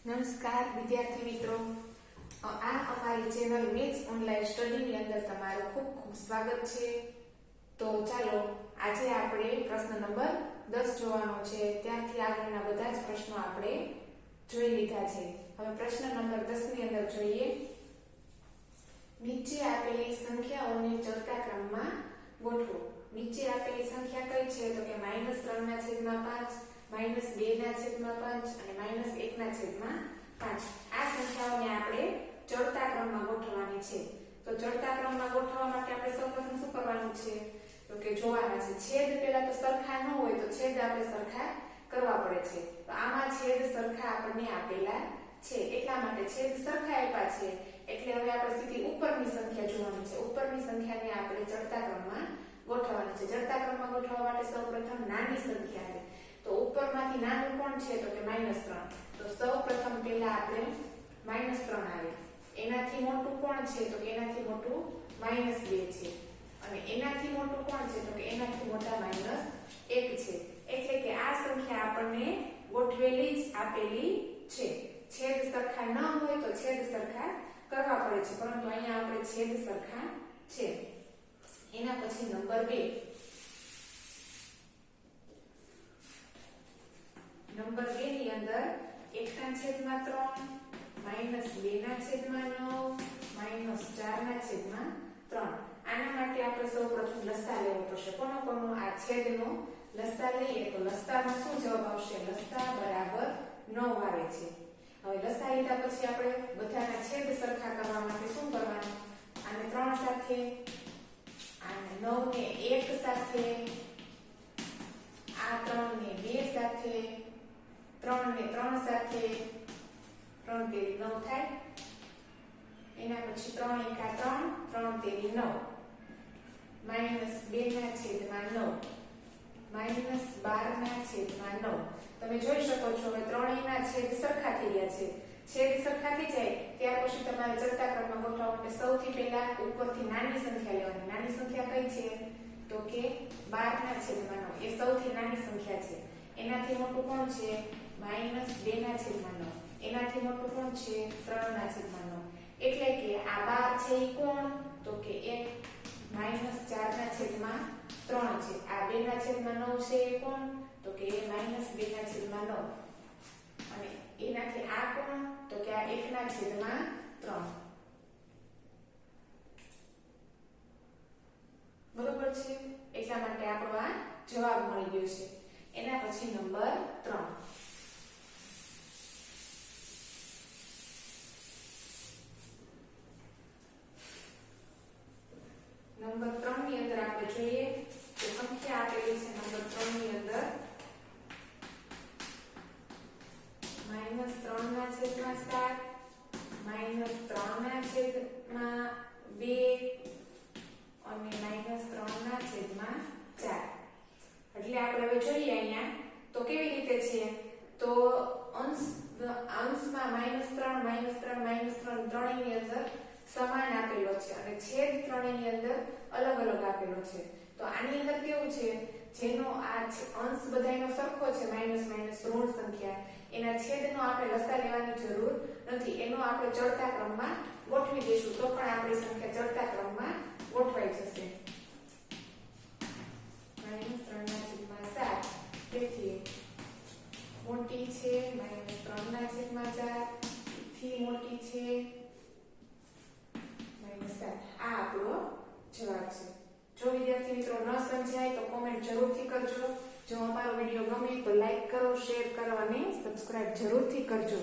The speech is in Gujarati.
નમસ્કાર વિદ્યાર્થી મિત્રો, આ અમારી ચેનલ મેથ્સ ઓનલાઈન સ્ટડીની અંદર તમારું ખૂબ ખૂબ સ્વાગત છે. તો ચાલો આજે આપણે પ્રશ્ન નંબર 10 જોવાનો છે. ત્યારથી આગળના બધા જ પ્રશ્નો આપણે જોઈ લીધા છે. હવે પ્રશ્ન નંબર 10 ની અંદર જોઈએ. નીચે આપેલી સંખ્યાઓને ચડતા ક્રમમાં ગોઠવો. નીચે આપેલી સંખ્યા કઈ છે? તો કે -3/5, -2/5 અને -1/5. આ સંખ્યાઓને આપણે ચડતા ક્રમમાં ગોઠવવાની છે. તો ચડતા ક્રમમાં ગોઠવવા માટે આપણે સૌપ્રથમ શું કરવાનું છે? તો કે જોવાના છે. છેદ પહેલા તો સરખા ન હોય તો છેદ આપણે સરખા કરવા પડે છે. તો આમાં છેદ સરખા આપણને આપેલા છે, એટલા માટે છેદ સરખા આપ્યા છે. એટલે હવે આપણે સીધી ઉપરની સંખ્યા જોવાની છે. ઉપરની સંખ્યાને આપણે ચડતા ક્રમમાં ગોઠવવાની છે. ચડતા ક્રમમાં ગોઠવવા માટે સૌપ્રથમ નાની સંખ્યા છે. તો ઉપરમાંથી નાનું કોણ છે? તો કે -3. તો સૌપ્રથમ પહેલા આપણે -3 આવે. એનાથી મોટું કોણ છે? તો કે એનાથી મોટું -2 છે. અને એનાથી મોટું કોણ છે? તો કે એનાથી મોટા -1 છે. એટલે કે આ સંખ્યા આપણને ગોઠવેલી જ આપેલી છે. છેદ સરખા ન હોય તો છેદ સરખા કરવા પડે છે, પરંતુ અહીંયા આપણે છેદ સરખા છે. એના પછી નંબર 2. નંબર 2 ની અંદર 1/3, -2/9, -4/3. આના માટે આપણે સૌપ્રથમ લસા લેવો પડશે. કોનો આ છેદનો લસા લઈએ તો લસામાં શું જવાબ આવશે? લસા બરાબર 9 આવે છે. હવે લસા લીધા પછી આપણે બધાના છેદ સરખા કરવા માટે શું કરવાનું? આને 3 સાથે, આને 9 ને 1 સાથે, આ 3 ને 2 સાથે, 3 ને 3 સાથે, 3 તેરી 9 થાય. એના પછી 3 એકા 3, 3 તેરી 9, -2/9, -12/9. તમે જોઈ શકો છો હવે ત્રણેયના છેદ સરખા થઈ ગયા છે. છેદ સરખા થઈ જાય ત્યાર પછી તમારે ચડતા ક્રમમાં ગોઠવવા માટે સૌથી પહેલા ઉપરથી નાની સંખ્યા લેવાની. નાની સંખ્યા કઈ છે? તો કે 12/9. એ સૌથી નાની સંખ્યા છે. એનાથી મોટું કોણ છે? -2/9. એનાથી મોટું કોણ છે? 3/9. એટલે કે આ 12 છે એ કોણ? તો કે એ -4/3 છે. આ 2/9 છે એ કોણ? તો કે એ -2/9. અને એનાથી આ કોણ? તો કે આ 1/3. બરોબર છે? એટલા માટે આપણો આ જવાબ મળી ગયો છે. એના પછી નંબર 3. નંબર 3 ની અંદર આપણે જોઈએ તો સંખ્યા આપેલી છે. નંબર 3 ની અંદર -3/7, -3/2 અને -3/4. એટલે આપણે હવે જોઈએ અહીંયા તો કેવી રીતે છે? તો અંશમાં -3, ત્રણેયની અંદર સમાન આપેલો છે અને છેદ ત્રણેયની અંદર અલગ અલગ આપેલો છે. તો આની અંદર કેવું છે? જેનો આ અંશ બધાયનો સરખો છે, ઋણ સંખ્યા, એના છેદનો આપણે લસા લેવાની જરૂર નથી. એનો આપણે ચડતા ક્રમમાં ગોઠવી દઈશું તો પણ આપણી સંખ્યા ચડતા ક્રમમાં ગોઠવાઈ જશે. -3/7. તેથી મોટી છે -3/4 થી મોટી છે -7. આ આપણો જવાબ છે. જો વિદ્યાર્થી મિત્રો ન સમજાય તો કોમેન્ટ જરૂરથી કરજો. જો અમારો વિડીયો ગમે તો લાઈક કરો, શેર કરો અને સબસ્ક્રાઇબ જરૂરથી કરજો.